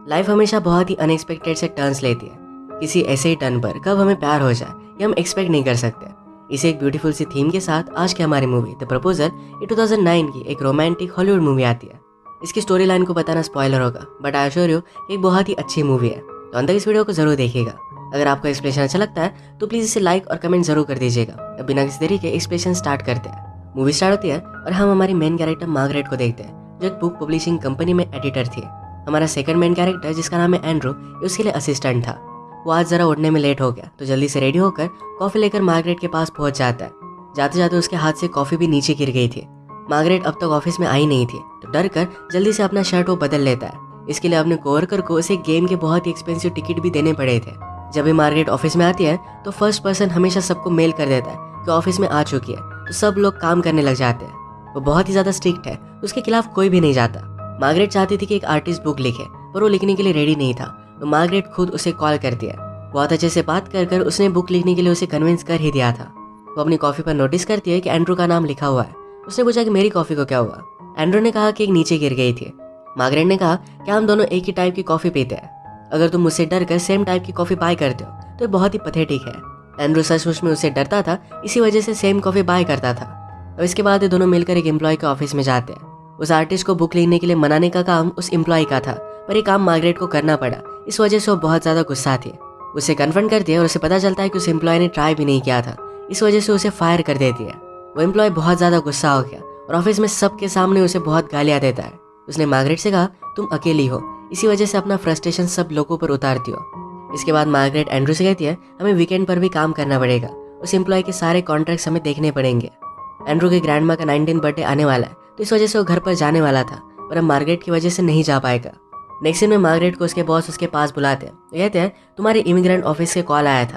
Life हमेशा बहुत ही unexpected से टर्न्स लेती है। किसी ऐसे ही टर्न पर कब हमें प्यार हो जाए ये हम एक्सपेक्ट नहीं कर सकते। इसे एक ब्यूटीफुल सी थीम के साथ आज की हमारी मूवी द प्रपोजल ये 2009 की एक रोमांटिक हॉलीवुड मूवी आती है। इसकी स्टोरी लाइन को बताना स्पॉइलर होगा, बट आई एश्योर यू एक बहुत ही अच्छी मूवी है, तो अंत तक इस वीडियो को जरूर देखिएगा। अगर आपको एक्सप्लेनेशन अच्छा लगता है तो प्लीज़ इसे लाइक और कमेंट जरूर कर दीजिएगा। अब बिना किसी देरी के एक्सप्लेनेशन स्टार्ट करते हैं। मूवी स्टार्ट होती है और हम हमारी मेन कैरेक्टर मार्गरेट को देखते हैं, जो एक बुक पब्लिशिंग कंपनी में एडिटर थी। हमारा सेकंड मेन कैरेक्टर जिसका नाम है एंड्रू, ये उसके लिए असिस्टेंट था। वो आज जरा उठने में लेट हो गया तो जल्दी से रेडी होकर कॉफ़ी लेकर मार्गरेट के पास पहुंच जाता है। जाते जाते उसके हाथ से कॉफ़ी भी नीचे गिर गई थी। मार्गरेट अब तक ऑफिस में आई नहीं थी तो डर कर जल्दी से अपना शर्ट वो बदल लेता है। इसके लिए अपने कोवर्कर को उसे गेम के बहुत ही एक्सपेंसिव टिकट भी देने पड़े थे। जब भी मार्गरेट ऑफिस में आती है तो फर्स्ट पर्सन हमेशा सबको मेल कर देता है कि ऑफिस में आ चुकी है, तो सब लोग काम करने लग जाते हैं। वो बहुत ही ज़्यादा स्ट्रिक्ट है, उसके खिलाफ कोई भी नहीं जाता। मार्गरेट चाहती थी कि एक आर्टिस्ट बुक लिखे, पर वो लिखने के लिए रेडी नहीं था, तो मार्गरेट खुद उसे कॉल करती है। बहुत अच्छे से बात कर उसने बुक लिखने के लिए उसे कन्विंस कर ही दिया था। वो अपनी कॉफ़ी पर नोटिस करती है कि एंड्रू का नाम लिखा हुआ है। उसने पूछा कि मेरी कॉफ़ी को क्या हुआ। एंड्रू ने कहा कि एक नीचे गिर गई थी। मार्गरेट ने कहा कि हम दोनों एक ही टाइप की कॉफ़ी पीते हैं, अगर तुम मुझसे डर कर सेम टाइप की कॉफ़ी बाय करते हो तो बहुत ही पथेटिक है। एंड्रू सचमुच में उससे डरता था, इसी वजह से सेम कॉफ़ी बाय करता था। और इसके बाद ये दोनों मिलकर एक एम्प्लॉय के ऑफिस में जाते हैं। उस आर्टिस्ट को बुक लिखने के लिए मनाने का काम उस एम्प्लॉय का था, पर ये काम मार्गरेट को करना पड़ा। इस वजह से वो बहुत ज़्यादा गुस्सा थी। उसे कन्फर्म करती है और उसे पता चलता है कि उस एम्प्लॉय ने ट्राई भी नहीं किया था, इस वजह से उसे फायर कर देती है। वो एम्प्लॉय बहुत ज़्यादा गुस्सा हो गया और ऑफिस में सबके सामने उसे बहुत गालियाँ देता है। उसने मार्गरेट से कहा तुम अकेली हो, इसी वजह से अपना फ्रस्ट्रेशन सब लोगों पर उतारती हो। इसके बाद मार्गरेट एंड्रू से कहती है हमें वीकेंड पर भी काम करना पड़ेगा, उस एम्प्लॉय के सारे कॉन्ट्रैक्ट्स हमें देखने पड़ेंगे। एंड्रू के ग्रैंडमा का 19 बर्थडे आने वाला है, तो इस वजह से वो घर पर जाने वाला था, पर अब मार्गरेट की वजह से नहीं जा पाएगा। नेक्स्ट दिन में मार्गरेट को उसके बॉस उसके पास बुलाते हैं, तो कहते हैं तुम्हारे इमिग्रेंट ऑफिस से कॉल आया था,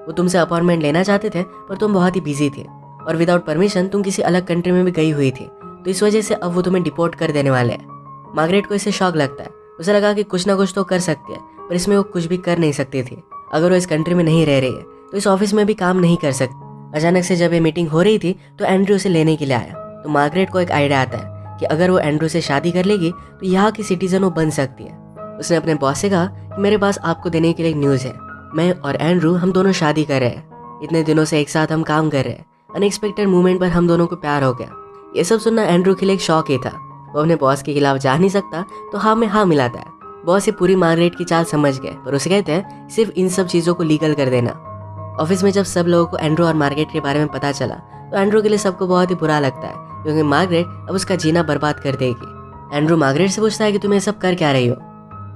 वो तुमसे अपॉइंटमेंट लेना चाहते थे पर तुम बहुत ही बिजी थे और विदाउट परमिशन तुम किसी अलग कंट्री में भी गई हुई थी, तो इस वजह से अब वो तुम्हें डिपोर्ट कर देने वाले हैं। मार्गरेट को इससे शॉक लगता है। उसे लगा कि कुछ ना कुछ तो कर सकती है, पर इसमें वो कुछ भी कर नहीं सकती थी। अगर वो इस कंट्री में नहीं रह रही है तो इस ऑफिस में भी काम नहीं कर सकती। अचानक से जब ये मीटिंग हो रही थी तो एंड्रू उसे लेने के लिए आया, तो मार्गरेट को एक आइडिया आता है कि अगर वो एंड्रू से शादी कर लेगी तो यहाँ की सिटीजन वो बन सकती है। उसने अपने बॉस से कहा कि मेरे पास आपको देने के लिए एक न्यूज़ है, मैं और एंड्रू हम दोनों शादी कर रहे हैं। इतने दिनों से एक साथ हम काम कर रहे हैं, अनएक्सपेक्टेड मूवमेंट पर हम दोनों को प्यार हो गया। ये सब सुनना एंड्रू के लिए एक शौक ही था। वो अपने बॉस के खिलाफ जा नहीं सकता, तो हाँ में हाँ मिलाता है। बॉस ये पूरी मार्गरेट की चाल समझ गए, पर उसे कहते हैं सिर्फ इन सब चीज़ों को लीगल कर देना। ऑफिस में जब सब लोगों को एंड्रू और मार्गरेट के बारे में पता चला तो एंड्रू के लिए सबको बहुत ही बुरा लगता है, क्योंकि मार्गरेट अब उसका जीना बर्बाद कर देगी। एंड्रू मार्गरेट से पूछता है कि तुम ये सब कर क्या रही हो।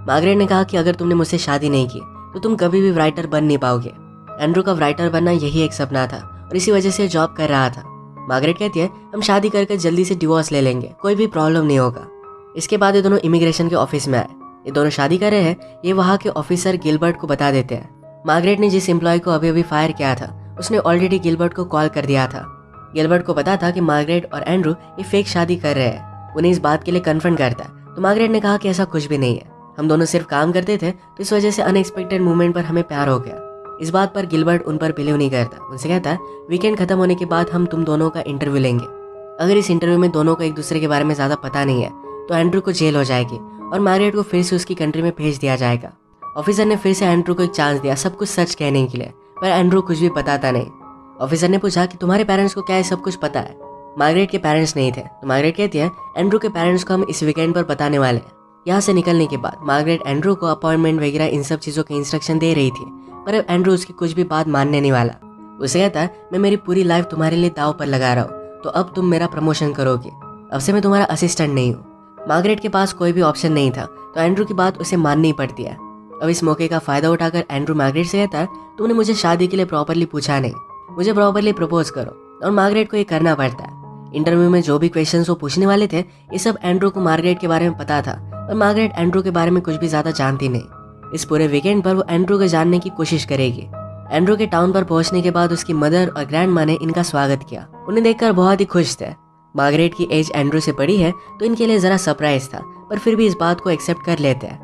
मार्गरेट ने कहा कि अगर तुमने मुझसे शादी नहीं की तो तुम कभी भी राइटर बन नहीं पाओगे। एंड्रू का राइटर बनना यही एक सपना था और इसी वजह से जॉब कर रहा था। मार्गरेट कहती है हम शादी करके जल्दी से डिवोर्स ले लेंगे, कोई भी प्रॉब्लम नहीं होगा। इसके बाद ये दोनों इमिग्रेशन के ऑफिस में आए। ये दोनों शादी कर रहे हैं, ये वहाँ के ऑफिसर गिलबर्ट को बता देते हैं। मार्गरेट ने जिस एम्प्लॉय को अभी अभी फायर किया था उसने ऑलरेडी गिलबर्ट को कॉल कर दिया था। गिलबर्ट को पता था कि मार्गरेट और एंड्रू ये फेक शादी कर रहे हैं। उन्हें इस बात के लिए कन्फर्म करता है, तो मार्गरेट ने कहा कि ऐसा कुछ भी नहीं है, हम दोनों सिर्फ काम करते थे, तो इस वजह से अनएक्सपेक्टेड मूवमेंट पर हमें प्यार हो गया। इस बात पर गिलबर्ट उन पर बिलीव नहीं करता। उनसे कहता है वीकेंड खत्म होने के बाद हम तुम दोनों का इंटरव्यू लेंगे। अगर इस इंटरव्यू में दोनों को एक दूसरे के बारे में ज़्यादा पता नहीं है तो एंड्रू को जेल हो जाएगी और मार्गरेट को फिर से उसकी कंट्री में भेज दिया जाएगा। ऑफिसर ने फिर से एंड्रू को एक चांस दिया सब कुछ सच कहने के लिए, पर एंड्रू कुछ भी बताता नहीं। ऑफिसर ने पूछा कि तुम्हारे पेरेंट्स को क्या ये सब कुछ पता है। मार्गरेट के पेरेंट्स नहीं थे, तो मार्गरेट कहती है एंड्रू के पेरेंट्स को हम इस वीकेंड पर बताने वाले हैं। यहाँ से निकलने के बाद मार्गरेट एंड्रू को अपॉइंटमेंट वगैरह इन सब चीज़ों के इंस्ट्रक्शन दे रही थी, पर अब एंड्रू उसकी कुछ भी बात मानने नहीं वाला। उसे कहता है मैं मेरी पूरी लाइफ तुम्हारे लिए दाव पर लगा रहा हूँ, तो अब तुम मेरा प्रमोशन करोगे, अब से मैं तुम्हारा असिस्टेंट नहीं हूँ। मार्गरेट के पास कोई भी ऑप्शन नहीं था, तो एंड्रू की बात उसे माननी पड़ती है। अब इस मौके का फायदा उठाकर एंड्रू मार्गरेट से कहता है तुमने मुझे शादी के लिए प्रॉपरली पूछा नहीं, मुझे प्रॉपरली प्रपोज करो। और मार्गरेट को ये करना पड़ता है। इंटरव्यू में जो भी क्वेश्चंस वो पूछने वाले थे ये सब एंड्रू को मार्गरेट के बारे में पता था, और मार्गरेट एंड्रू के बारे में कुछ भी ज़्यादा जानती नहीं। इस पूरे वीकेंड पर वो एंड्रू को जानने की कोशिश करेगी। एंड्रू के टाउन पर पहुंचने के बाद उसकी मदर और ग्रैंडमा ने इनका स्वागत किया। उन्हें देखकर बहुत ही खुश थे। मार्गरेट की एज एंड्रू से बड़ी है, तो इनके लिए ज़रा सरप्राइज था, पर फिर भी इस बात को एक्सेप्ट कर लेते हैं।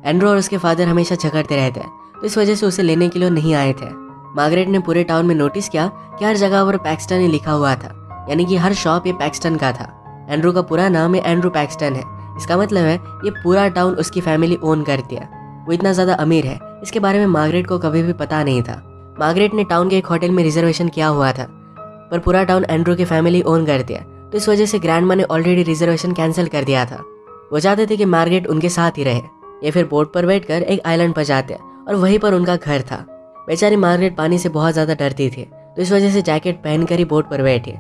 एंड्रू और उसके फादर हमेशा झगड़ते रहते हैं, तो इस वजह से उसे लेने के लिए नहीं आए थे। मार्गरेट ने पूरे टाउन में नोटिस किया कि हर जगह पर पैक्सटन ही लिखा हुआ था, यानी कि हर शॉप ये पैक्सटन का था। एंड्रू का पूरा नाम है एंड्रू पैक्सटन है, इसका मतलब है ये पूरा टाउन उसकी फैमिली ओन करती है। वो इतना ज़्यादा अमीर है, इसके बारे में मार्गरेट को कभी भी पता नहीं था। मार्गरेट ने टाउन के एक होटल में रिजर्वेशन किया हुआ था, पर पूरा टाउन एंड्रू की फैमिली ओन करती है, तो इस वजह से ग्रैंडमा ने ऑलरेडी रिजर्वेशन कैंसिल कर दिया था। वो चाहते थे कि मार्गरेट उनके साथ ही रहे। ये फिर बोट पर बैठकर एक आइलैंड पर जाते हैं और वहीं पर उनका घर था। बेचारी मार्गरेट पानी से बहुत ज़्यादा डरती थी, तो इस वजह से जैकेट पहनकर ही बोट पर बैठी।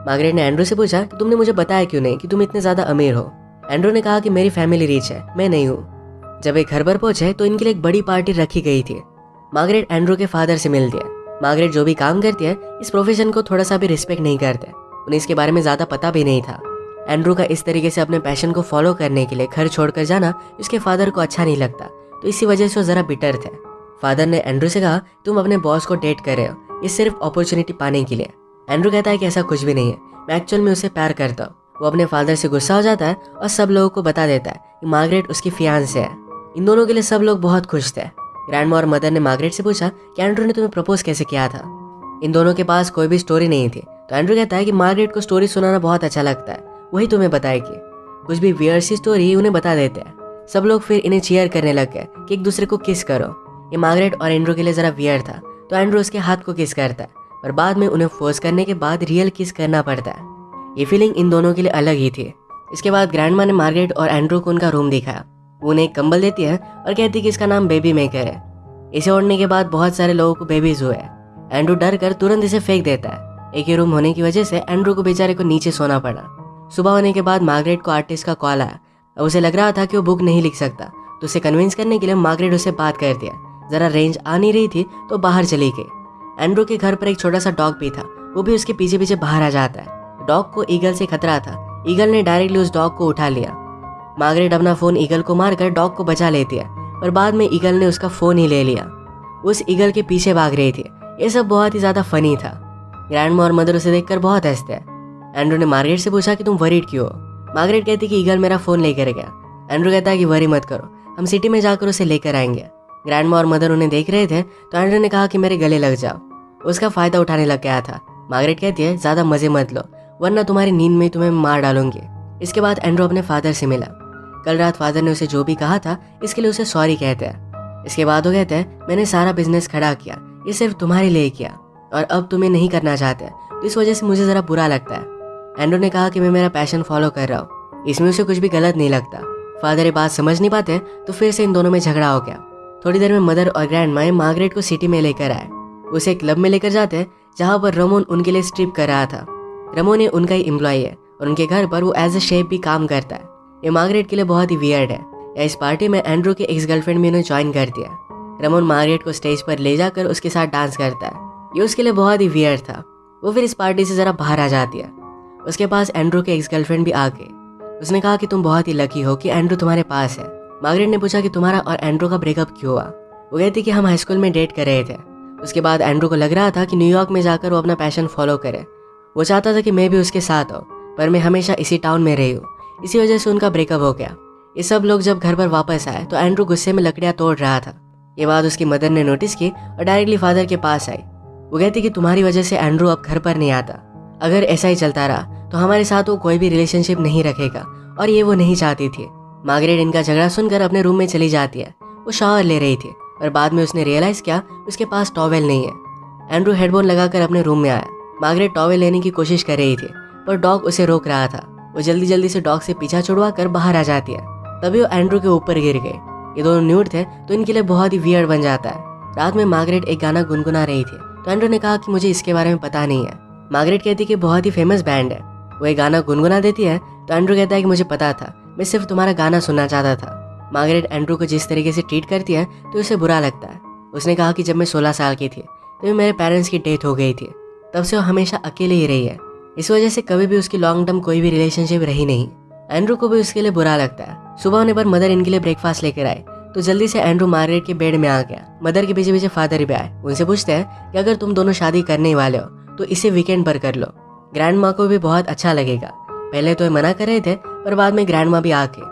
मार्गरेट ने एंड्रू से पूछा कि तुमने मुझे बताया क्यों नहीं कि तुम इतने ज़्यादा अमीर हो। एंड्रू ने कहा कि मेरी फैमिली रिच है, मैं नहीं हूँ। जब एक घर पर पहुंचे तो इनके लिए एक बड़ी पार्टी रखी गई थी। मार्गरेट एंड्रू के फादर से मिलती है। मार्गरेट जो भी काम करती है इस प्रोफेशन को थोड़ा सा भी रिस्पेक्ट नहीं करते, उन्हें इसके बारे में ज़्यादा पता भी नहीं था। एंड्रू का इस तरीके से अपने पैशन को फॉलो करने के लिए घर छोड़कर जाना उसके फादर को अच्छा नहीं लगता, तो इसी वजह से वो ज़रा बिटर थे। फादर ने एंड्रू से कहा तुम अपने बॉस को डेट कर रहे हो, ये सिर्फ अपॉर्चुनिटी पाने के लिए। एंड्रू कहता है कि ऐसा कुछ भी नहीं है, मैं एक्चुअल में उसे प्यार करता हूँ। वो अपने फादर से गुस्सा हो जाता है और सब लोगों को बता देता है कि मार्गरेट उसकी फियांसे है। इन दोनों के लिए सब लोग बहुत खुश थे। ग्रैंडमा और मदर ने मार्गरेट से पूछा कि एंड्रू ने तुम्हें प्रपोज कैसे किया था। इन दोनों के पास कोई भी स्टोरी नहीं थी, तो एंड्रू कहता है कि मार्गरेट को स्टोरी सुनाना बहुत अच्छा लगता है, वही तुम्हें बताएगी। कुछ भी वियर्ड सी स्टोरी उन्हें बता देते हैं। सब लोग फिर इन्हें चीयर करने लग गए कि एक दूसरे को किस करो। ये मार्गरेट और एंड्रू के लिए ज़रा वियर्ड था, तो एंड्रू उसके हाथ को किस करता है, पर बाद में उन्हें फोर्स करने के बाद रियल किस करना पड़ता है। ये फीलिंग इन दोनों के लिए अलग ही थी। इसके बाद ग्रैंडमा ने मार्गरेट और एंड्रू को उनका रूम दिखाया। वो उन्हें एक कंबल देती है और कहती है कि इसका नाम बेबी मेकर है। इसे ओढ़ने के बाद बहुत सारे लोगों को बेबीज हुए। एंड्रू डर कर तुरंत इसे फेंक देता है। एक ही रूम होने की वजह से एंड्रू को बेचारे को नीचे सोना पड़ा। सुबह होने के बाद मार्गरेट को आर्टिस्ट का कॉल आया। अब उसे लग रहा था कि वो बुक नहीं लिख सकता, तो उसे कन्विंस करने के लिए मार्गरेट उसे बात कर दिया। ज़रा रेंज आ नहीं रही थी तो बाहर चली गई। एंड्रू के घर पर एक छोटा सा डॉग भी था, वो भी उसके पीछे पीछे बाहर आ जाता है। डॉग को ईगल से खतरा था, ईगल ने डायरेक्टली उस डॉग को उठा लिया। मार्गरेट अपना फ़ोन ईगल को मारकर डॉग को बचा लेती है, पर बाद में ईगल ने उसका फ़ोन ही ले लिया। उस ईगल के पीछे भाग रही थी। ये सब बहुत ही ज़्यादा फनी था। ग्रैंडमा और मदर उसे देखकर बहुत हंसते हैं। एंड्रू ने मार्गरेट से पूछा कि तुम वरीड क्यों हो। मार्गरेट कहती कि ईगल मेरा फ़ोन लेकर गया। एंड्रू कहता है कि वरी मत करो, हम सिटी में जाकर उसे लेकर आएंगे। ग्रैंडमा और मदर उन्हें देख रहे थे, तो एंड्रू ने कहा कि मेरे गले लग जाओ। उसका फ़ायदा उठाने लग गया था। मार्गरेट कहती है ज़्यादा मज़े मत लो, वरना तुम्हारी नींद में तुम्हें मार डालूंगी। इसके बाद एंड्रू अपने फादर से मिला। कल रात फादर ने उसे जो भी कहा था इसके लिए उसे सॉरी कहते हैं। इसके बाद वो कहते हैं मैंने सारा बिजनेस खड़ा किया, ये सिर्फ तुम्हारे लिए किया, और अब तुम्हें नहीं करना चाहते, तो इस वजह से मुझे ज़रा बुरा लगता है। एंड्रू ने कहा कि मैं मेरा पैशन फॉलो कर रहा हूँ, इसमें उसे कुछ भी गलत नहीं लगता। फादर ये बात समझ नहीं पाते, तो फिर से इन दोनों में झगड़ा हो गया। थोड़ी देर में मदर और ग्रैंडमा मार्गरेट को सिटी में लेकर आए। उसे एक क्लब में लेकर जाते हैं जहाँ पर रमोन उनके लिए स्ट्रिप कर रहा था। रमोन उनका ही एम्प्लॉय है और उनके घर पर वो एज ए शेफ भी काम करता है। ये मार्गरेट के लिए बहुत ही वियर्ड है। या इस पार्टी में एंड्रू के एक्स गर्लफ्रेंड भी उन्हें ज्वाइन कर दिया। रमोन मार्गरेट को स्टेज पर ले जाकर उसके साथ डांस करता है। ये उसके लिए बहुत ही वियर्ड था। वो फिर इस पार्टी से ज़रा बाहर आ जाती है। उसके पास एंड्रू के एक्स गर्लफ्रेंड भी आ गई। उसने कहा कि तुम बहुत ही लकी हो कि एंड्रू तुम्हारे पास है। मार्गरेट ने पूछा कि तुम्हारा और एंड्रू का ब्रेकअप क्यों हुआ। वो कहती कि हम हाई स्कूल में डेट कर रहे थे। उसके बाद एंड्रू को लग रहा था कि न्यूयॉर्क में जाकर वो अपना पैशन फॉलो करे। वो चाहता था कि मैं भी उसके साथ हूँ, पर मैं हमेशा इसी टाउन में रही हूँ, इसी वजह से उनका ब्रेकअप हो गया। ये सब लोग जब घर पर वापस आए तो एंड्रू गुस्से में लकड़ियाँ तोड़ रहा था। ये बात उसकी मदर ने नोटिस की और डायरेक्टली फादर के पास आई। वो कहती कि तुम्हारी वजह से एंड्रू अब घर पर नहीं आता। अगर ऐसा ही चलता रहा तो हमारे साथ वो कोई भी रिलेशनशिप नहीं रखेगा, और ये वो नहीं चाहती थी। मार्गरेट इनका झगड़ा सुनकर अपने रूम में चली जाती है। वो शावर ले रही थी, और बाद में उसने रियलाइज़ किया उसके पास टॉवेल नहीं है। एंड्रू हेडफोन लगाकर अपने रूम में आया। मार्गरेट टॉवेल लेने की कोशिश कर रही थी, पर डॉग उसे रोक रहा था। वो जल्दी जल्दी से डॉग से पीछा छुड़वा कर बाहर आ जाती है। तभी वो एंड्रू के ऊपर गिर गए। ये दोनों न्यूड थे, तो इनके लिए बहुत ही वियर्ड बन जाता है। रात में मार्गरेट एक गाना गुनगुना रही थी, तो एंड्रू ने कहा कि मुझे इसके बारे में पता नहीं है। मार्गरेट कहती कि बहुत ही फेमस बैंड है। वो एक गाना गुनगुना देती है, तो एंड्रू कहता है कि मुझे पता था, मैं सिर्फ तुम्हारा गाना सुनना चाहता था। मार्गरेट एंड्रू को जिस तरीके से ट्रीट करती है तो उसे बुरा लगता है। उसने कहा कि जब मैं 16 साल की थी तभी मेरे पेरेंट्स की डेथ हो गई थी, तब से वो हमेशा अकेले ही रही है। इस वजह से कभी भी उसकी लॉन्ग टर्म कोई भी रिलेशनशिप रही नहीं। एंड्रू को भी उसके लिए बुरा लगता है। सुबह होने पर मदर इनके लिए ब्रेकफास्ट लेकर आए, तो जल्दी से एंड्रू मार्गरेट के बेड में आ गया। मदर के पीछे पीछे फादर भी आए। उनसे पूछते हैं कि अगर तुम दोनों शादी करने वाले हो तो इसे वीकेंड पर कर लो, ग्रैंड माँ को भी बहुत अच्छा लगेगा। पहले तो ये मना कर रहे थे, पर बाद में ग्रैंड माँ भी आके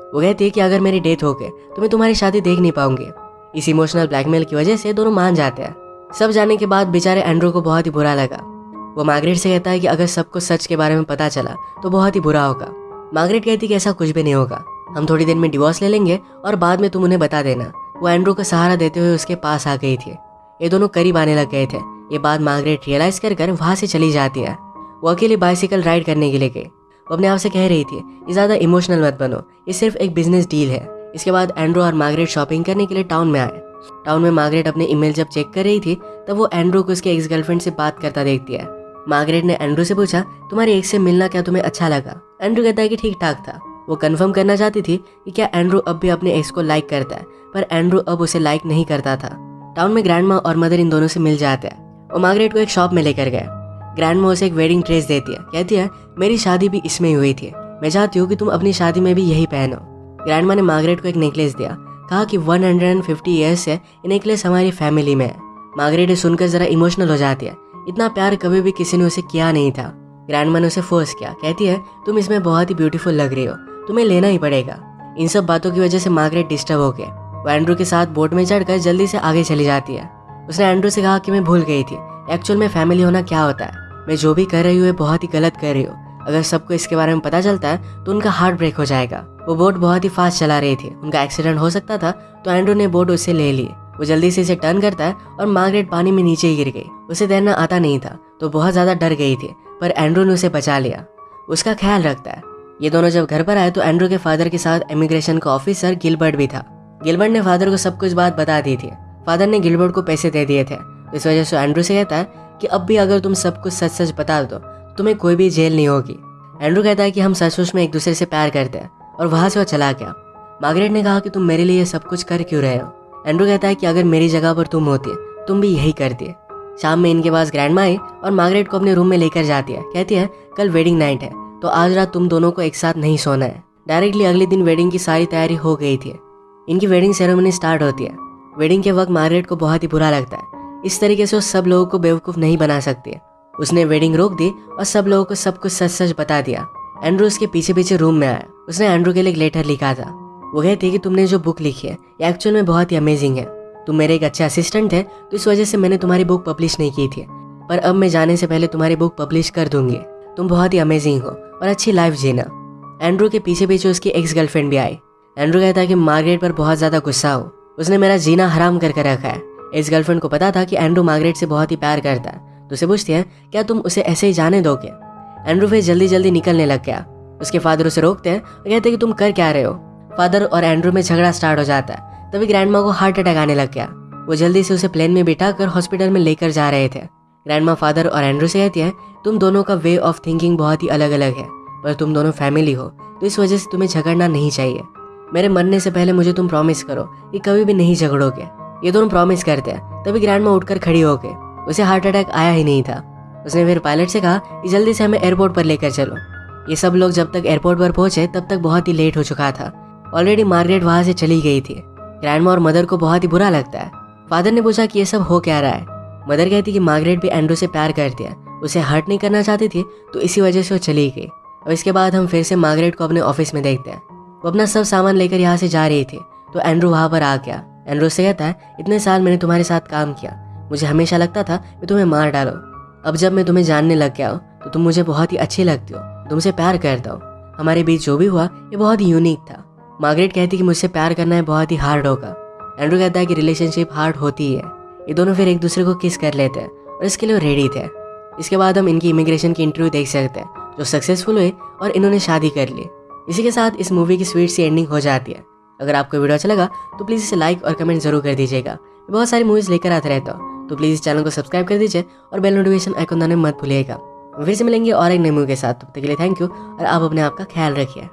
वो कहती है कि अगर मेरी डेथ हो गई तो मैं तुम्हारी शादी देख नहीं पाऊंगी। इस इमोशनल ब्लैकमेल की वजह से दोनों मान जाते हैं। सब जाने के बाद बेचारे एंड्रू को बहुत ही बुरा लगा। वो मार्गरेट से कहता है कि अगर सबको सच के बारे में पता चला तो बहुत ही बुरा होगा। मार्गरेट कहती कि ऐसा कुछ भी नहीं होगा, हम थोड़ी देर में डिवोर्स ले लेंगे और बाद में तुम उन्हें बता देना। वो एंड्रू का सहारा देते हुए उसके पास आ गई थी। ये दोनों करीब आने लग गए थे। ये बात मार्गरेट रियलाइज कर वहाँ से चली जाती है। वो अकेली बाइसिकल राइड करने के लिए गई। वो अपने आप से कह रही थी, ये ज़्यादा इमोशनल मत बनो, ये सिर्फ एक बिजनेस डील है। इसके बाद एंड्रू और मार्गरेट शॉपिंग करने के लिए टाउन में आए। टाउन में मार्गरेट अपने ईमेल जब चेक कर रही थी तब वो एंड्रू को उसके एक्स गर्लफ्रेंड से बात करता देखती है। मार्गरेट ने एंड्रू से पूछा, तुम्हारी एक्स से मिलना क्या तुम्हें अच्छा लगा? एंड्रू कहता है कि ठीक ठाक था। वो कंफर्म करना चाहती थी कि क्या एंड्रू अब भी अपने एक्स को लाइक करता है, पर एंड्रू अब उसे लाइक नहीं करता था। टाउन में ग्रैंडमा और मदर इन दोनों से मिल जाते हैं और मार्गरेट को एक शॉप में लेकर गए। ग्रैंडमा उसे एक वेडिंग ड्रेस देती है, कहती है मेरी शादी भी इसमें ही हुई थी, मैं चाहती हूँ कि तुम अपनी शादी में भी यही पहनो। ग्रैंडमा ने मार्गरेट को एक नेकलेस दिया, कहा कि 150 ईयर्स से ये नेकलेस हमारी फैमिली में है। मार्गरेट ये सुनकर जरा इमोशनल हो जाती है। इतना प्यार कभी भी किसी ने उसे किया नहीं था। ग्रैंडमा ने उसे फोर्स किया, कहती है तुम इसमें बहुत ही ब्यूटीफुल लग रही हो, तुम्हें लेना ही पड़ेगा। इन सब बातों की वजह से मार्गरेट डिस्टर्ब हो गए। वो एंड्रू के साथ बोट में चढ़कर जल्दी से आगे चली जाती है। उसने एंड्रू से कहा कि मैं भूल गई थी एक्चुअल में फैमिली होना क्या होता है। मैं जो भी कर रही हूँ बहुत ही गलत कर रही हूँ। अगर सबको इसके बारे में पता चलता है तो उनका हार्ट ब्रेक हो जाएगा। वो बोट बहुत ही फास्ट चला रही थी, उनका एक्सीडेंट हो सकता था, तो एंड्रू ने बोट उससे ले ली। वो जल्दी से इसे टर्न करता है और मार्गरेट पानी में नीचे ही गिर गई। उसे तैरना आता नहीं था तो बहुत ज़्यादा डर गई थी, पर एंड्रू ने उसे बचा लिया, उसका ख्याल रखता है। ये दोनों जब घर पर आए तो एंड्रू के फादर के साथ इमिग्रेशन का ऑफिसर गिलबर्ट भी था। गिलबर्ट ने फादर को सब कुछ बात बता दी थी। फादर ने गिलबर्ट को पैसे दे दिए थे। इस वजह से एंड्रू से कहता है कि अब भी अगर तुम सब कुछ सच सच बता दो तुम्हें कोई भी जेल नहीं होगी। एंड्रू कहता है कि हम सच में एक दूसरे से प्यार करते हैं और वहाँ से वो चला गया। मार्गरेट ने कहा कि तुम मेरे लिए सब कुछ कर क्यों रहे हो? एंड्रू कहता है कि अगर मेरी जगह पर तुम होती तुम भी यही करती। शाम में इनके पास ग्रैंडमा आई और मार्गरेट को अपने रूम में लेकर जाती है। कहती है कल वेडिंग नाइट है तो आज रात तुम दोनों को एक साथ नहीं सोना है। डायरेक्टली अगले दिन वेडिंग की सारी तैयारी हो गई थी। इनकी वेडिंग सेरेमनी स्टार्ट होती है। वेडिंग के वक्त मार्गरेट को बहुत ही बुरा लगता है। इस तरीके से वो सब लोगों को बेवकूफ़ नहीं बना सकती। उसने वेडिंग रोक दी और सब लोगों को सब कुछ सच सच बता दिया। एंड्रू उसके पीछे पीछे रूम में आया। उसने एंड्रू के लिए एक लेटर लिखा था। वो कहती है कि तुमने जो बुक लिखी है ये एक्चुअल में बहुत ही अमेजिंग है। तुम मेरे एक अच्छे असिस्टेंट थे तो इस वजह से मैंने तुम्हारी बुक पब्लिश नहीं की थी, पर अब मैं जाने से पहले तुम्हारी बुक पब्लिश कर दूंगी। तुम बहुत ही अमेजिंग हो और अच्छी लाइफ जीना। एंड्रू के पीछे पीछे उसकी एक्स गर्लफ्रेंड भी आई। एंड्रू कहता है कि मार्गरेट पर बहुत ज़्यादा गुस्सा हो, उसने मेरा जीना हराम करके रखा है। एक्स गर्लफ्रेंड को पता था कि एंड्रू मार्गरेट से बहुत ही प्यार करता है तो उसे पूछती है क्या तुम उसे ऐसे ही जाने दोगे? एंड्रू फिर जल्दी जल्दी निकलने लग गया। उसके फादर उसे रोकते हैं और कहते हैं कि तुम कर क्या रहे हो? फादर और एंड्रू में झगड़ा स्टार्ट हो जाता है। तभी ग्रैंडमा को हार्ट अटैक आने लग गया। वो जल्दी से उसे प्लेन में बिठाकर हॉस्पिटल में लेकर जा रहे थे। ग्रैंडमा फादर और एंड्रू से कहती है तुम दोनों का वे ऑफ थिंकिंग बहुत ही अलग अलग है, पर तुम दोनों फैमिली हो तो इस वजह से तुम्हें झगड़ना नहीं चाहिए। मेरे मरने से पहले मुझे तुम प्रॉमिस करो कि कभी भी नहीं झगड़ोगे। ये दोनों प्रॉमिस करते हैं। तभी ग्रैंडमा उठकर खड़ी हो गई। उसे हार्ट अटैक आया ही नहीं था। उसने फिर पायलट से कहा कि जल्दी से हमें एयरपोर्ट पर लेकर चलो। ये सब लोग जब तक एयरपोर्ट पर पहुंचे तब तक बहुत ही लेट हो चुका था। ऑलरेडी मार्गरेट वहाँ से चली गई थी। ग्रैंडमा और मदर को बहुत ही बुरा लगता है। फादर ने पूछा कि ये सब हो क्या रहा है। मदर कहती कि मार्गरेट भी एंड्रू से प्यार करती है, उसे हर्ट नहीं करना चाहती थी तो इसी वजह से वो चली गई। और इसके बाद हम फिर से मार्गरेट को अपने ऑफिस में देखते हैं। वो अपना सब सामान लेकर यहाँ से जा रही थी तो एंड्रू वहाँ पर आ गया। एंड्रू से कहता है इतने साल मैंने तुम्हारे साथ काम किया, मुझे हमेशा लगता था कि तुम्हें मार डालो। अब जब मैं तुम्हें जानने लग गया हूँ तो तुम मुझे बहुत ही अच्छी लगती हो, तुमसे प्यार करता हूँ। हमारे बीच जो भी हुआ ये बहुत ही यूनिक था। मार्गरेट कहती कि मुझसे प्यार करना है बहुत ही हार्ड होगा। एंड्रू कहता है कि रिलेशनशिप हार्ड होती है। ये दोनों फिर एक दूसरे को किस कर लेते हैं और इसके लिए रेडी थे। इसके बाद हम इनकी इमिग्रेशन की इंटरव्यू देख सकते हैं जो सक्सेसफुल हुए और इन्होंने शादी कर ली। इसी के साथ इस मूवी की स्वीट सी एंडिंग हो जाती है। अगर आपको वीडियो अच्छा लगा तो प्लीज़ इसे लाइक और कमेंट जरूर कर दीजिएगा। मैं बहुत सारी मूवीज़ लेकर आता रहता हूँ तो प्लीज़ इस चैनल को सब्सक्राइब कर दीजिए और बेल नोटिफिकेशन आइकन दबाना मत भूलिएगा। फिर से मिलेंगे और एक नई मूवी के साथ। तब तक के लिए थैंक यू और आप अपने आप का ख्याल रखिए।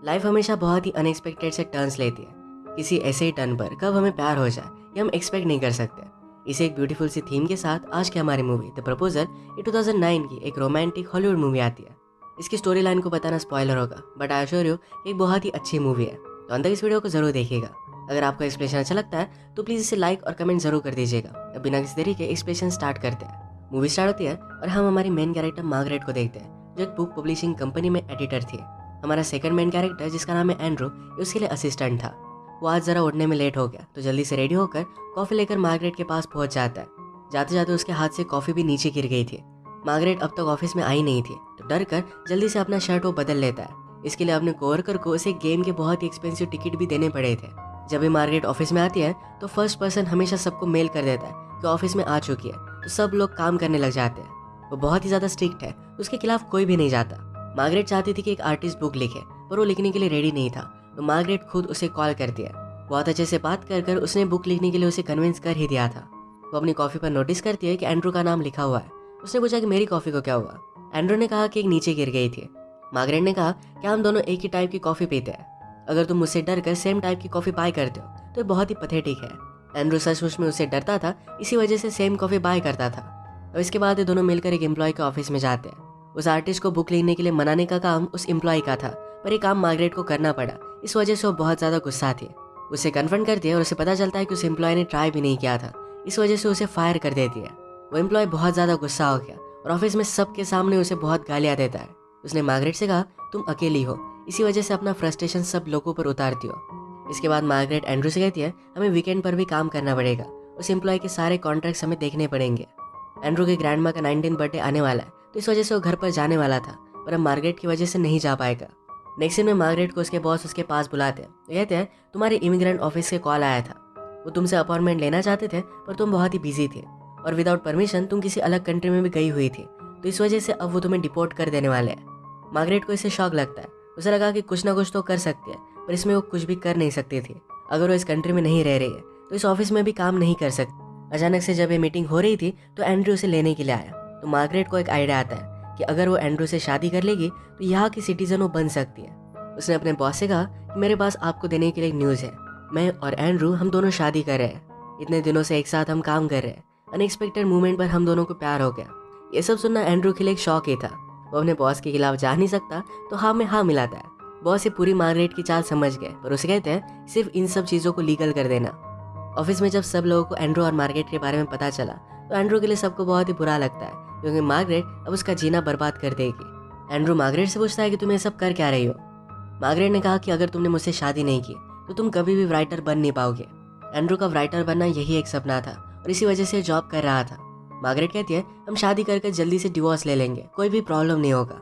लाइफ हमेशा बहुत ही अनएक्सपेक्टेड से टर्न्स लेती है। किसी ऐसे ही टर्न पर कब हमें प्यार हो जाए ये हम एक्सपेक्ट नहीं कर सकते। इसे एक ब्यूटीफुल सी थीम के साथ आज की हमारी मूवी द प्रपोजल ये 2009 की एक रोमांटिक हॉलीवुड मूवी आती है। इसकी स्टोरी लाइन को बताना स्पॉइलर होगा, बट आई एश्योर यू एक बहुत ही अच्छी मूवी है, तो अंदर इस वीडियो को जरूर देखिएगा। अगर आपको एक्सप्लेनेशन अच्छा लगता है तो प्लीज़ इसे लाइक और कमेंट जरूर कर दीजिएगा। अब बिना किसी देरी के एक्सप्लेनेशन स्टार्ट करते हैं। मूवी स्टार्ट होती है और हम हमारी मेन कैरेक्टर मार्गरेट को देखते हैं जो एक बुक पब्लिशिंग कंपनी में एडिटर थी। हमारा सेकंड मेन कैरेक्टर जिसका नाम है एंड्रू ये उसके लिए असिस्टेंट था। वो आज ज़रा उठने में लेट हो गया तो जल्दी से रेडी होकर कॉफ़ी लेकर मार्गरेट के पास पहुंच जाता है। जाते जाते उसके हाथ से कॉफ़ी भी नीचे गिर गई थी। मार्गरेट अब तक ऑफिस में आई नहीं थी तो डर कर जल्दी से अपना शर्ट वो बदल लेता है। इसके लिए अपने कोवर्कर को उसे गेम के बहुत ही एक्सपेंसिव टिकट भी देने पड़े थे। जब भी मार्गरेट ऑफिस में आती है तो फर्स्ट पर्सन हमेशा सबको मेल कर देता है कि ऑफिस में आ चुकी है, तो सब लोग काम करने लग जाते हैं। वो बहुत ही ज़्यादा स्ट्रिक्ट है, उसके खिलाफ कोई भी नहीं जाता। मार्गरेट चाहती थी कि एक आर्टिस्ट बुक लिखे, पर वो लिखने के लिए रेडी नहीं था, तो मार्गरेट खुद उसे कॉल करती है। बहुत अच्छे से बात कर कर उसने बुक लिखने के लिए उसे कन्विंस कर ही दिया था। वो अपनी कॉफ़ी पर नोटिस करती है कि एंड्रू का नाम लिखा हुआ है। उसने पूछा कि मेरी कॉफ़ी को क्या हुआ। एंड्रू ने कहा कि एक नीचे गिर गई थी। मार्गरेट ने कहा कि हम दोनों एक ही टाइप की कॉफ़ी पीते हैं, अगर तुम मुझसे डर कर सेम टाइप की कॉफ़ी बाय करते हो तो ये बहुत ही पथेटिक है। एंड्रू सचमुच में उससे डरता था, इसी वजह से सेम कॉफ़ी बाय करता था। और इसके बाद ये दोनों मिलकर एक एम्प्लॉय के ऑफिस में जाते हैं। उस आर्टिस्ट को बुक लिखने के लिए मनाने का काम उस एम्प्लॉय का था, पर ये काम मार्गरेट को करना पड़ा। इस वजह से वो बहुत ज़्यादा गुस्सा थी। उसे कन्फ्रंट करती है और उसे पता चलता है कि उस एम्प्लॉय ने ट्राई भी नहीं किया था, इस वजह से उसे फायर कर देती है। वो एम्प्लॉय बहुत ज़्यादा गुस्सा हो गया और ऑफिस में सबके सामने उसे बहुत गालियाँ देता है। उसने मार्गरेट से कहा तुम अकेली हो, इसी वजह से अपना फ्रस्ट्रेशन सब लोगों पर उतारती हो। इसके बाद मार्गरेट एंड्रू से कहती है हमें वीकेंड पर भी काम करना पड़ेगा, उस एम्प्लॉय के सारे कॉन्ट्रैक्ट्स हमें देखने पड़ेंगे। एंड्रू के ग्रैंडमा का 19 बर्थडे आने वाला है, तो इस वजह से वो घर पर जाने वाला था, पर अब मार्गरेट की वजह से नहीं जा पाएगा। नेक्स्ट दिन में मार्गरेट को उसके बॉस उसके पास बुलाते हैं। वो कहते हैं तुम्हारे इमिग्रेंट ऑफिस से कॉल आया था, वो तुमसे अपॉइंटमेंट लेना चाहते थे, पर तुम बहुत ही बिजी थे और विदाउट परमिशन तुम किसी अलग कंट्री में भी गई हुई थी, तो इस वजह से अब वो तुम्हें डिपोर्ट कर देने वाले हैं। मार्गरेट को इससे शॉक लगता है। उसे लगा कि कुछ ना कुछ तो कर सकती है, पर इसमें वो कुछ भी कर नहीं सकती थी। अगर वो इस कंट्री में नहीं रह रही है तो इस ऑफिस में भी काम नहीं कर सकती। अचानक से जब ये मीटिंग हो रही थी तो एंड्रू उसे लेने के लिए आया। तो मार्गरेट को एक आइडिया आता है कि अगर वो एंड्रू से शादी कर लेगी तो यहाँ की सिटीजन वो बन सकती है। उसने अपने बॉस से कहा कि मेरे पास आपको देने के लिए एक न्यूज़ है, मैं और एंड्रू हम दोनों शादी कर रहे हैं। इतने दिनों से एक साथ हम काम कर रहे हैं, अनएक्सपेक्टेड मूवमेंट पर हम दोनों को प्यार हो गया। ये सब सुनना एंड्रू के लिए एक शौक ही था। वो अपने बॉस के खिलाफ जा नहीं सकता, तो हाँ में हाँ मिलाता है। बॉस ये पूरी मार्गरेट की चाल समझ गए, पर उसे कहते हैं सिर्फ इन सब चीज़ों को लीगल कर देना। ऑफिस में जब सब लोगों को एंड्रू और मार्गरेट के बारे में पता चला तो एंड्रू के लिए सबको बहुत ही बुरा लगता है, क्योंकि मार्गरेट अब उसका जीना बर्बाद कर देगी। एंड्रू मार्गरेट से पूछता है कि तुम ये सब कर क्या रही हो। मार्गरेट ने कहा कि अगर तुमने मुझसे शादी नहीं की तो तुम कभी भी राइटर बन नहीं पाओगे। एंड्रू का राइटर बनना यही एक सपना था और इसी वजह से जॉब कर रहा था। मार्गरेट कहती है हम शादी करके जल्दी से डिवोर्स ले लेंगे, कोई भी प्रॉब्लम नहीं होगा।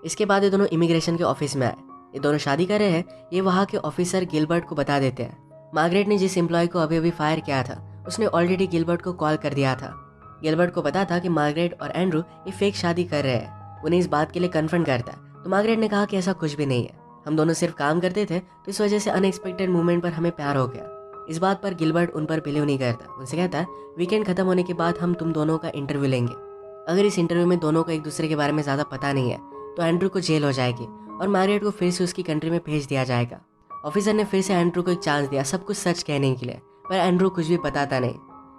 इसके बाद ये दोनों इमिग्रेशन के ऑफिस में आए। ये दोनों शादी कर रहे हैं, ये वहाँ के ऑफिसर गिलबर्ट को बता देते हैं। मार्गरेट ने जिस एम्प्लॉय को अभी अभी फायर किया था उसने ऑलरेडी गिलबर्ट को कॉल कर दिया था। गिलबर्ट को पता था कि मार्गरेट और एंड्रू ये फेक शादी कर रहे हैं। उन्हें इस बात के लिए कन्फ्रंट करता है, तो मार्गरेट ने कहा कि ऐसा कुछ भी नहीं है, हम दोनों सिर्फ काम करते थे, तो इस वजह से अनएक्सपेक्टेड मूवमेंट पर हमें प्यार हो गया। इस बात पर गिलबर्ट उन पर बिलीव नहीं करता। उनसे कहता है वीकेंड खत्म होने के बाद हम तुम दोनों का इंटरव्यू लेंगे। अगर इस इंटरव्यू में दोनों को एक दूसरे के बारे में ज़्यादा पता नहीं है तो एंड्रू को जेल हो जाएगी और मार्गरेट को फिर से उसकी कंट्री में भेज दिया जाएगा। ऑफिसर ने फिर से एंड्रू को एक चांस दिया सब कुछ सच कहने के लिए, पर एंड्रू कुछ भी बताता नहीं।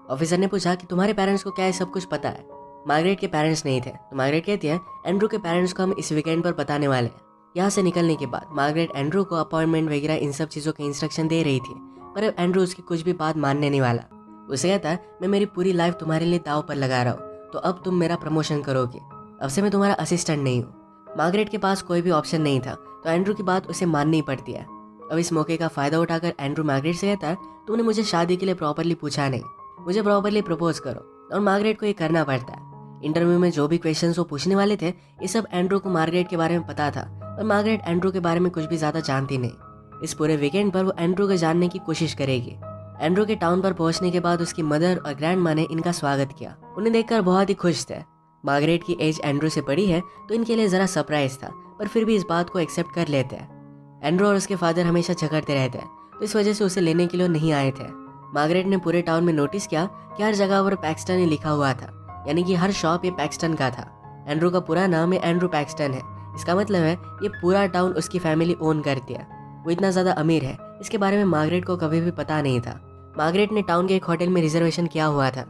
ऑफिसर ने पूछा कि तुम्हारे पेरेंट्स को क्या ये सब कुछ पता है। मार्गरेट के पेरेंट्स नहीं थे, तो मार्गरेट कहती है एंड्रू के पेरेंट्स को हम इस वीकेंड पर बताने वाले हैं। यहाँ से निकलने के बाद मार्गरेट एंड्रू को अपॉइंटमेंट वगैरह इन सब चीज़ों के इंस्ट्रक्शन दे रही थी, पर अब एंड्रू उसकी कुछ भी बात मानने नहीं वाला। उसे कहता है मैं मेरी पूरी लाइफ तुम्हारे लिए दाव पर लगा रहा हूँ, तो अब तुम मेरा प्रमोशन करोगे, अब से मैं तुम्हारा असिस्टेंट नहीं हूँ। मार्गरेट के पास कोई भी ऑप्शन नहीं था, तो एंड्रू की बात उसे माननी पड़ती है। अब इस मौके का फ़ायदा उठाकर एंड्रू मार्गरेट से कहता है तुमने मुझे शादी के लिए प्रॉपरली पूछा नहीं, मुझे प्रॉपरली प्रपोज करो। और मार्गरेट को ये करना पड़ता है। इंटरव्यू में जो भी क्वेश्चंस वो पूछने वाले थे ये सब एंड्रू को मार्गरेट के बारे में पता था, और मार्गरेट एंड्रू के बारे में कुछ भी ज़्यादा जानती नहीं। इस पूरे वीकेंड पर वो एंड्रू को जानने की कोशिश करेगी। एंड्रू के टाउन पर पहुंचने के बाद उसकी मदर और ग्रैंडमा ने इनका स्वागत किया। उन्हें देखकर बहुत ही खुश थे। मार्गरेट की एज एंड्रू से बड़ी है, तो इनके लिए ज़रा सरप्राइज था, पर फिर भी इस बात को एक्सेप्ट कर लेते हैं। एंड्रू और उसके फादर हमेशा झगड़ते रहते हैं, तो इस वजह से उसे लेने के लिए नहीं आए थे। मार्गरेट ने पूरे टाउन में नोटिस किया कि हर जगह पर पैक्सटन ही लिखा हुआ था, यानी कि हर शॉप ये पैक्सटन का था। एंड्रू का पूरा नाम है एंड्रू पैक्सटन है, इसका मतलब है ये पूरा टाउन उसकी फैमिली ओन करती है। वो इतना ज़्यादा अमीर है, इसके बारे में मार्गरेट को कभी भी पता नहीं था। मार्गरेट ने टाउन के एक होटल में रिजर्वेशन किया हुआ था,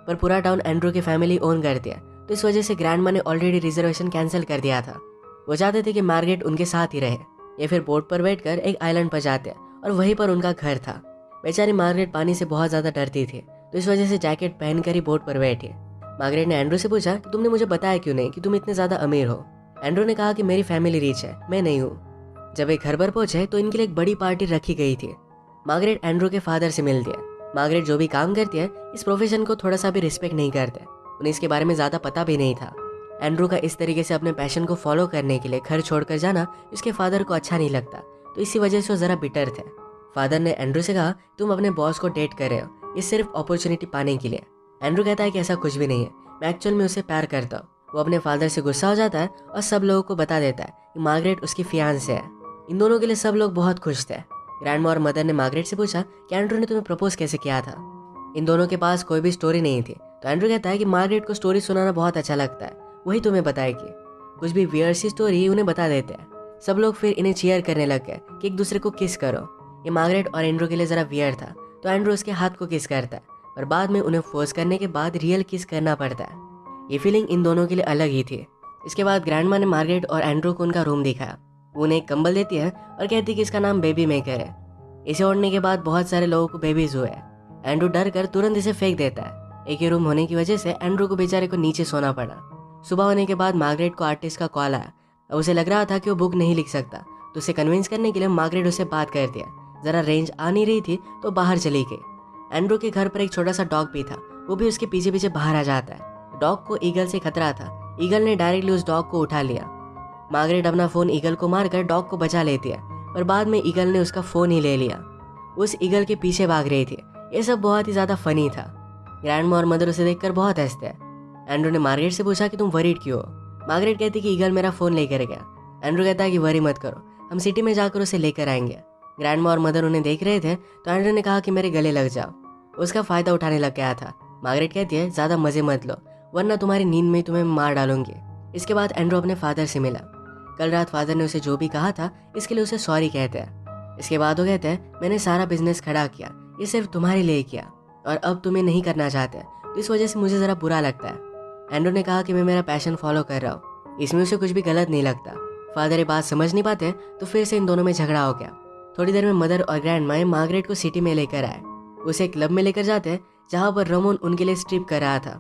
पर पूरा टाउन एंड्रू की फैमिली ओन करती है, तो इस वजह से ग्रैंडमा ने ऑलरेडी रिजर्वेशन कैंसिल कर दिया था। वो चाहते थे कि मार्गरेट उनके साथ ही रहे। ये फिर बोट पर बैठकर एक आइलैंड पर जाते हैं और वहीं पर उनका घर था। बेचारी मार्गरेट पानी से बहुत ज़्यादा डरती थी, तो इस वजह से जैकेट पहनकर ही बोट पर बैठी। मार्गरेट ने एंड्रू से पूछा कि तुमने मुझे बताया क्यों नहीं कि तुम इतने ज़्यादा अमीर हो। एंड्रू ने कहा कि मेरी फैमिली रिच है, मैं नहीं हूँ। जब एक घर पर पहुंचे तो इनके लिए एक बड़ी पार्टी रखी गई थी। मार्गरेट एंड्रू के फादर से मिलती है। मार्गरेट जो भी काम करती है इस प्रोफेशन को थोड़ा सा भी रिस्पेक्ट नहीं करते, उन्हें इसके बारे में ज़्यादा पता भी नहीं था। एंड्रू का इस तरीके से अपने पैशन को फॉलो करने के लिए घर छोड़कर जाना उसके फादर को अच्छा नहीं लगता, तो इसी वजह से वो ज़रा बिटर थे। फादर ने एंड्रू से कहा तुम अपने बॉस को डेट कर रहे हो, ये सिर्फ अपॉर्चुनिटी पाने के लिए। एंड्रू कहता है कि ऐसा कुछ भी नहीं है, मैं एक्चुअल में उसे प्यार करता हूँ। वो अपने फादर से गुस्सा हो जाता है और सब लोगों को बता देता है कि मार्गरेट उसकी फियांसे है। इन दोनों के लिए सब लोग बहुत खुश थे। ग्रैंडमा और मदर ने मार्गरेट से पूछा कि एंड्रू ने तुम्हें प्रपोज कैसे किया था। इन दोनों के पास कोई भी स्टोरी नहीं थी, तो एंड्रू कहता है कि मार्गरेट को स्टोरी सुनाना बहुत अच्छा लगता है, वही तुम्हें बताएगी। कुछ भी वियर्ड सी स्टोरी उन्हें बता देते हैं। सब लोग फिर इन्हें चीयर करने लग गए कि एक दूसरे को किस करो। ये मार्गरेट और एंड्रू के लिए ज़रा वियर्ड था, तो एंड्रू उसके हाथ को किस करता है, पर बाद में उन्हें फोर्स करने के बाद रियल किस करना पड़ता है। ये फीलिंग इन दोनों के लिए अलग ही थी। इसके बाद ग्रैंडमा ने मार्गरेट और एंड्रू को उनका रूम दिखाया। वो उन्हें एक कंबल देती है और कहती है कि इसका नाम बेबी मेकर है। इसे ओढ़ने के बाद बहुत सारे लोगों को बेबीज हुए। एंड्रू डर कर तुरंत इसे फेंक देता है। एक ही रूम होने की वजह से एंड्रू को बेचारे को नीचे सोना पड़ा। सुबह होने के बाद मार्गरेट को आर्टिस्ट का कॉल आया। अब उसे लग रहा था कि वो बुक नहीं लिख सकता, तो उसे कन्विंस करने के लिए मार्गरेट उसे बात कर दिया। ज़रा रेंज आ नहीं रही थी तो बाहर चली गई। एंड्रू के घर पर एक छोटा सा डॉग भी था, वो भी उसके पीछे पीछे बाहर आ जाता है। डॉग को ईगल से खतरा था, ईगल ने डायरेक्टली उस डॉग को उठा लिया। मार्गरेट अपना फ़ोन ईगल को मारकर डॉग को बचा लेती है, पर बाद में ईगल ने उसका फ़ोन ही ले लिया। उस ईगल के पीछे भाग रही थी। ये सब बहुत ही ज़्यादा फनी था। ग्रैंडमा और मदर उसे देखकर बहुत हंसते हैं। एंड्रू ने मार्गरेट से पूछा कि तुम वरीड क्यों हो। मार्गरेट कहती कि ईगल मेरा फ़ोन लेकर गया। एंड्रू कहता है कि वरी मत करो, हम सिटी में जाकर उसे लेकर आएंगे। ग्रैंडमा और मदर उन्हें देख रहे थे, तो एंड्रू ने कहा कि मेरे गले लग जाओ। उसका फ़ायदा उठाने लग गया था। मार्गरेट कहती है ज़्यादा मज़े मत लो, वरना तुम्हारी नींद में तुम्हें मार डालूंगी। इसके बाद एंड्रू अपने फादर से मिला। कल रात फादर ने उसे जो भी कहा था इसके लिए उसे सॉरी कहते हैं। इसके बाद वो कहते हैं मैंने सारा बिजनेस खड़ा किया, ये सिर्फ तुम्हारे लिए किया, और अब तुम्हें नहीं करना चाहते, तो इस वजह से मुझे ज़रा बुरा लगता है। एंड्रू ने कहा कि मैं मेरा पैशन फॉलो कर रहा हूँ, इसमें उसे कुछ भी गलत नहीं लगता। फादर ये बात समझ नहीं पाते, तो फिर से इन दोनों में झगड़ा हो गया। थोड़ी देर में मदर और ग्रैंडमा मार्गरेट को सिटी में लेकर आए। उसे एक क्लब में लेकर जाते हैं जहाँ पर रमोन उनके लिए स्ट्रिप कर रहा था।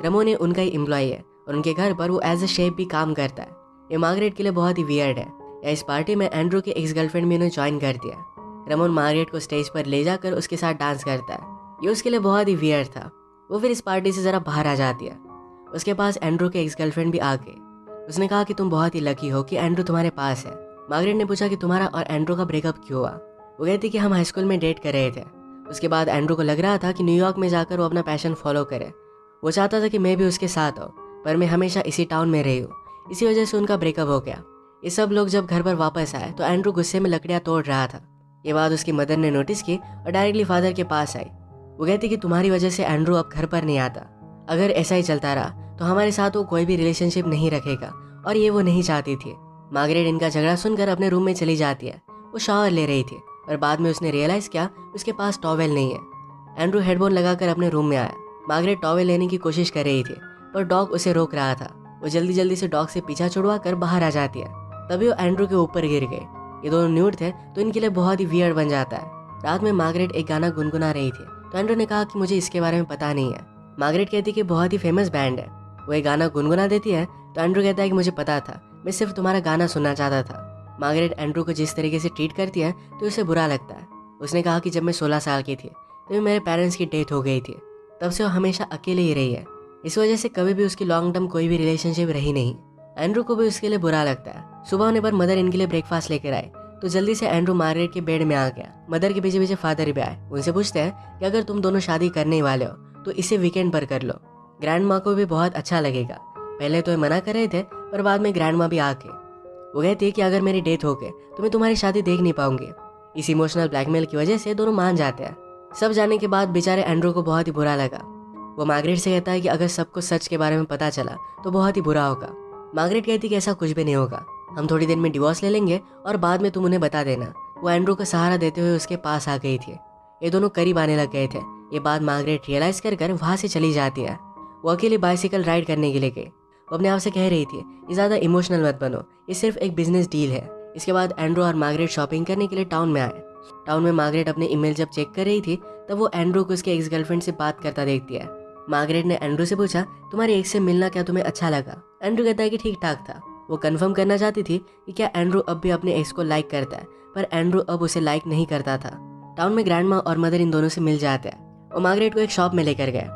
रमोन ये उनका ही एम्प्लॉय है और उनके घर पर वो एज ए शेफ भी काम करता है। ये मार्गरेट के लिए बहुत ही वियर्ड है। या इस पार्टी में एंड्रू के एक्स गर्लफ्रेंड भी उन्हें ज्वाइन कर दिया। रमोन मार्गरेट को स्टेज पर ले जाकर उसके साथ डांस करता है। ये उसके लिए बहुत ही वियर्ड था। वो फिर इस पार्टी से ज़रा बाहर आ जाती है। उसके पास एंड्रू के एक्स गर्लफ्रेंड भी आ गई। उसने कहा कि तुम बहुत ही लकी हो कि एंड्रू तुम्हारे पास है। मार्गरेट ने पूछा कि तुम्हारा और एंड्रू का ब्रेकअप क्यों हुआ। वो कहती कि हम हाई स्कूल में डेट कर रहे थे। उसके बाद एंड्रू को लग रहा था कि न्यूयॉर्क में जाकर वो अपना पैशन फॉलो करे। वो चाहता था कि मैं भी उसके साथ हूँ, पर मैं हमेशा इसी टाउन में रही हूँ, इसी वजह से उनका ब्रेकअप हो गया। ये सब लोग जब घर पर वापस आए तो एंड्रू गुस्से में लकड़ियाँ तोड़ रहा था। ये बात उसकी मदर ने नोटिस की और डायरेक्टली फादर के पास आई। वो कहती कि तुम्हारी वजह से एंड्रू अब घर पर नहीं आता। अगर ऐसा ही चलता रहा तो हमारे साथ वो कोई भी रिलेशनशिप नहीं रखेगा, और ये वो नहीं चाहती थी। मार्गरेट इनका झगड़ा सुनकर अपने रूम में चली जाती है। वो शावर ले रही थी, पर बाद में उसने रियलाइज़ किया उसके पास टॉवेल नहीं है। एंड्रू हेडफोन लगाकर अपने रूम में आया। मार्गरेट टॉवेल लेने की कोशिश कर रही थी, पर डॉग उसे रोक रहा था। वो जल्दी जल्दी से डॉग से पीछा छुड़वा कर बाहर आ जाती है। तभी वो एंड्रू के ऊपर गिर गई। ये दोनों न्यूड थे, तो इनके लिए बहुत ही वियर्ड बन जाता है। रात में मार्गरेट एक गाना गुनगुना रही थी, तो एंड्रू ने कहा कि मुझे इसके बारे में पता नहीं है। मार्गरेट कहती कि बहुत ही फेमस बैंड है। वो एक गाना गुनगुना देती है, तो एंड्रू कहता है कि मुझे पता था, मैं सिर्फ तुम्हारा गाना सुनना चाहता था। मार्गरेट एंड्रू को जिस तरीके से ट्रीट करती है तो उसे बुरा लगता है। उसने कहा कि जब मैं 16 साल की थी तभी मेरे पेरेंट्स की डेथ हो गई थी, तब से वो हमेशा अकेले ही रही है। इस वजह से कभी भी उसकी लॉन्ग टर्म कोई भी रिलेशनशिप रही नहीं। एंड्रू को भी उसके लिए बुरा लगता है। सुबह होने पर मदर इनके लिए ब्रेकफास्ट लेकर आए, तो जल्दी से एंड्रू मार्गरेट के बेड में आ गया। मदर के पीछे पीछे फादर भी आए। उनसे पूछते हैं कि अगर तुम दोनों शादी करने वाले हो तो इसे वीकेंड पर कर लो, ग्रैंड माँ को भी बहुत अच्छा लगेगा। पहले तो ये मना कर रहे थे, पर बाद में ग्रैंड माँ भी आ गई। वो कहती है कि अगर मेरी डेथ हो गई तो मैं तुम्हारी शादी देख नहीं पाऊंगी। इस इमोशनल ब्लैकमेल की वजह से दोनों मान जाते हैं। सब जाने के बाद बेचारे एंड्रू को बहुत ही बुरा लगा। वो मार्गरेट से कहता है कि अगर सबको सच के बारे में पता चला तो बहुत ही बुरा होगा। मार्गरेट कहती कि ऐसा कुछ भी नहीं होगा, हम थोड़ी देर में डिवोर्स ले लेंगे और बाद में तुम उन्हें बता देना। वो एंड्रू का सहारा देते हुए उसके पास आ गई थी। ये दोनों करीब आने लग गए थे। ये बात मार्गरेट रियलाइज कर वहाँ से चली जाती है। वो अकेली बाइसिकल राइड करने के लिए गई। वो अपने आप से कह रही थी ये ज़्यादा इमोशनल मत बनो, ये सिर्फ एक बिजनेस डील है। इसके बाद एंड्रू और मार्गरेट शॉपिंग करने के लिए टाउन में आए। टाउन में मार्गरेट अपने ईमेल जब चेक कर रही थी तब वो एंड्रू को उसके एक्स गर्लफ्रेंड से बात करता देखती है। मार्गरेट ने एंड्रू से पूछा तुम्हारे एक्स से मिलना क्या तुम्हें अच्छा लगा। एंड्रू कहता है कि ठीक ठाक था। वो कंफर्म करना चाहती थी कि क्या एंड्रू अब भी अपने एक्स को लाइक करता है, पर एंड्रू अब उसे लाइक नहीं करता था। टाउन में ग्रैंडमा और मदर इन दोनों से मिल जाते हैं। वो मार्गरेट को एक शॉप में लेकर गए।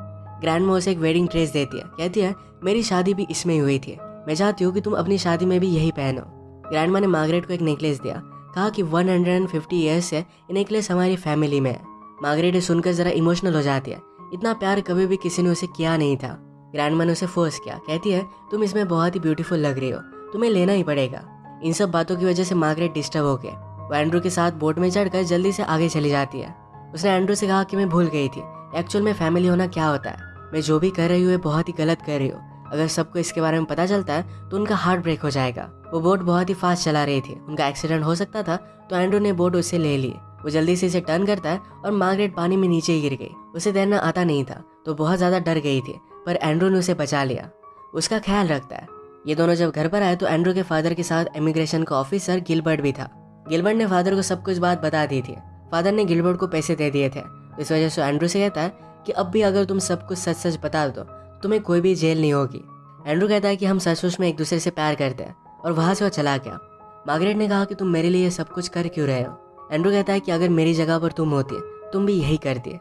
ग्रैंडमा उसे एक वेडिंग ड्रेस देती है, कहती है मेरी शादी भी इसमें ही हुई थी, मैं चाहती हूँ कि तुम अपनी शादी में भी यही पहनो। ग्रैंडमा ने मार्गरेट को एक नेकलेस दिया, कहा कि 150 ईयर्स से ये नेकलेस हमारी फैमिली में है। मार्गरेट ये सुनकर जरा इमोशनल हो जाती है। इतना प्यार कभी भी किसी ने उसे किया नहीं था। ग्रैंडमा ने उसे फोर्स किया, कहती है तुम इसमें बहुत ही ब्यूटीफुल लग रही हो, तुम्हें लेना ही पड़ेगा। इन सब बातों की वजह से मार्गरेट डिस्टर्ब हो गए। वो एंड्रू के साथ बोट में चढ़कर जल्दी से आगे चली जाती है। उसने एंड्रू से कहा कि मैं भूल गई थी एक्चुअल में फैमिली होना क्या होता है। मैं जो भी कर रही हूँ बहुत ही गलत कर रही हूँ। अगर सबको इसके बारे में पता चलता है तो उनका हार्ट ब्रेक हो जाएगा। वो बोट बहुत ही फास्ट चला रही थी, उनका एक्सीडेंट हो सकता था, तो एंड्रू ने बोट उससे ले ली। वो जल्दी से इसे टर्न करता है और मार्गरेट पानी में नीचे गिर गई। उसे तैरना आता नहीं था तो बहुत ज़्यादा डर गई थी, पर एंड्रू ने उसे बचा लिया, उसका ख्याल रखता है। ये दोनों जब घर पर आए तो एंड्रू के फादर के साथ इमिग्रेशन का ऑफिसर गिलबर्ट भी था। गिलबर्ट ने फादर को सब कुछ बात बता दी थी। फादर ने गिलबर्ट को पैसे दे दिए थे। तो इस वजह से एंड्रू से कहता है कि अब भी अगर तुम सब कुछ सच सच बता दो तो तुम्हें कोई भी जेल नहीं होगी। एंड्रू कहता है कि हम सच में एक दूसरे से प्यार करते हैं, और वहाँ से वो चला गया। मार्गरेट ने कहा कि तुम मेरे लिए सब कुछ कर क्यों रहे हो। एंड्रू कहता है कि अगर मेरी जगह पर तुम होती तुम भी यही करती।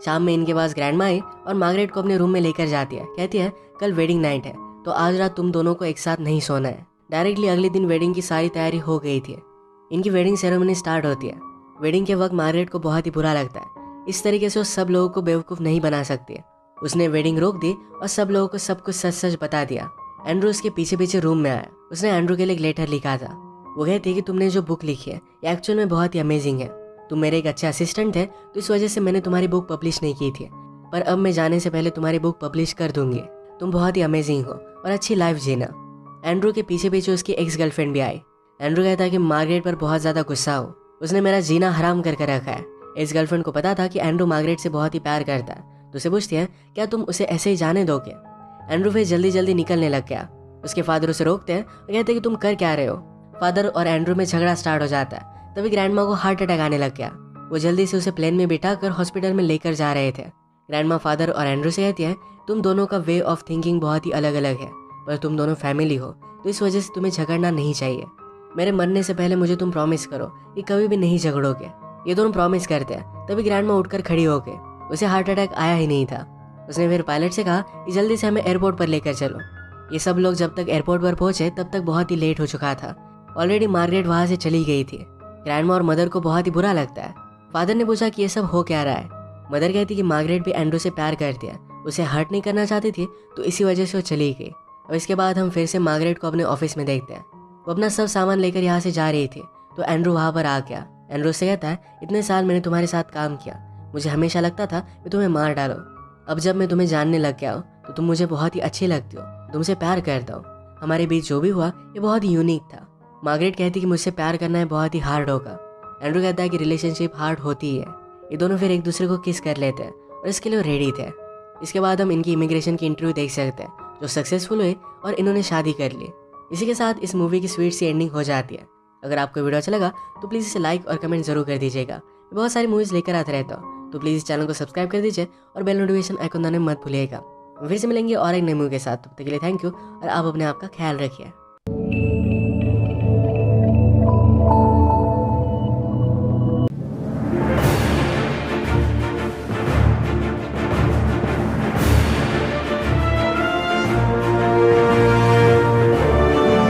शाम में इनके पास ग्रैंडमा आई और मार्गरेट को अपने रूम में लेकर जाती है। कहती है कल वेडिंग नाइट है तो आज रात तुम दोनों को एक साथ नहीं सोना है। डायरेक्टली अगले दिन वेडिंग की सारी तैयारी हो गई थी। इनकी वेडिंग सेरेमनी स्टार्ट होती है। वेडिंग के वक्त मार्गरेट को बहुत ही बुरा लगता है। इस तरीके से वो सब लोगों को बेवकूफ़ नहीं बना सकती। उसने वेडिंग रोक दी और सब लोगों को सब कुछ सच सच बता दिया। एंड्रू उसके पीछे पीछे रूम में आया। उसने एंड्रू के लिए एक लेटर लिखा था। वो कहती है कि तुमने जो बुक लिखी है ये एक्चुअल में बहुत ही अमेजिंग है। तुम मेरे एक अच्छे असिस्टेंट थे तो इस वजह से मैंने तुम्हारी बुक पब्लिश नहीं की थी, पर अब मैं जाने से पहले तुम्हारी बुक पब्लिश कर दूंगी। तुम बहुत ही अमेजिंग हो और अच्छी लाइफ जीना। एंड्रू के पीछे पीछे उसकी एक्स गर्लफ्रेंड भी आई। एंड्रू कहता है कि मार्गरेट पर बहुत ज़्यादा गुस्सा हो, उसने मेरा जीना हराम करके रखा है। एक्स गर्लफ्रेंड को पता था कि एंड्रू मार्गरेट से बहुत ही प्यार करता है, तो उसे पूछती है क्या तुम उसे ऐसे ही जाने दोगे। एंड्रू फिर जल्दी जल्दी निकलने लग गया। उसके फादर उसे रोकते हैं और कहते हैं कि तुम कर क्या रहे हो। फादर और एंड्रू में झगड़ा स्टार्ट हो जाता है। तभी ग्रैंडमा को हार्ट अटैक आने लग गया। वो जल्दी से उसे प्लेन में बिठाकर हॉस्पिटल में लेकर जा रहे थे। ग्रैंडमा फादर और एंड्रू से कहती है तुम दोनों का वे ऑफ थिंकिंग बहुत ही अलग अलग है, पर तुम दोनों फैमिली हो तो इस वजह से तुम्हें झगड़ना नहीं चाहिए। मेरे मरने से पहले मुझे तुम प्रॉमिस करो कि कभी भी नहीं झगड़ोगे। ये दोनों प्रॉमिस करते हैं। तभी ग्रैंडमा उठकर खड़ी हो गई। उसे हार्ट अटैक आया ही नहीं था। उसने फिर पायलट से कहा कि जल्दी से हमें एयरपोर्ट पर लेकर चलो। ये सब लोग जब तक एयरपोर्ट पर पहुंचे तब तक बहुत ही लेट हो चुका था। ऑलरेडी मार्गरेट वहाँ से चली गई थी। ग्रैंडमा और मदर को बहुत ही बुरा लगता है। फादर ने पूछा कि ये सब हो क्या रहा है। मदर कहती कि मार्गरेट भी एंड्रू से प्यार करती है, उसे हर्ट नहीं करना चाहती थी, तो इसी वजह से वो चली गई। और इसके बाद हम फिर से मार्गरेट को अपने ऑफिस में देखते हैं। वो अपना सब सामान लेकर यहाँ से जा रही थी तो एंड्रू वहाँ पर आ गया। एंड्रू से कहता है इतने साल मैंने तुम्हारे साथ काम किया, मुझे हमेशा लगता था कि तुम्हें मार डालो। अब जब मैं तुम्हें जानने लग गया हूँ तो तुम मुझे बहुत ही अच्छी लगती हो, तुमसे प्यार करता हूँ। हमारे बीच जो भी हुआ ये बहुत ही यूनिक था। मार्गरेट कहती कि मुझसे प्यार करना है बहुत ही हार्ड होगा। एंड्रू कहता है कि रिलेशनशिप हार्ड होती ही है। ये दोनों फिर एक दूसरे को किस कर लेते हैं और इसके लिए रेडी थे। इसके बाद हम इनकी इमिग्रेशन की इंटरव्यू देख सकते हैं जो सक्सेसफुल हुए और इन्होंने शादी कर ली। इसी के साथ इस मूवी की स्वीट सी एंडिंग हो जाती है। अगर आपको वीडियो अच्छा लगा तो प्लीज़ इसे लाइक और कमेंट जरूर कर दीजिएगा। मैं बहुत सारी मूवीज़ लेकर आते रहता हूँ, तो प्लीज़ इस चैनल को सब्सक्राइब कर दीजिए और बेल नोटिफिकेशन आइकन दबाना मत भूलिएगा। फिर से मिलेंगे और एक नई मूवी के साथ। तब तक के लिए थैंक यू और आप अपने आप का ख्याल रखिए।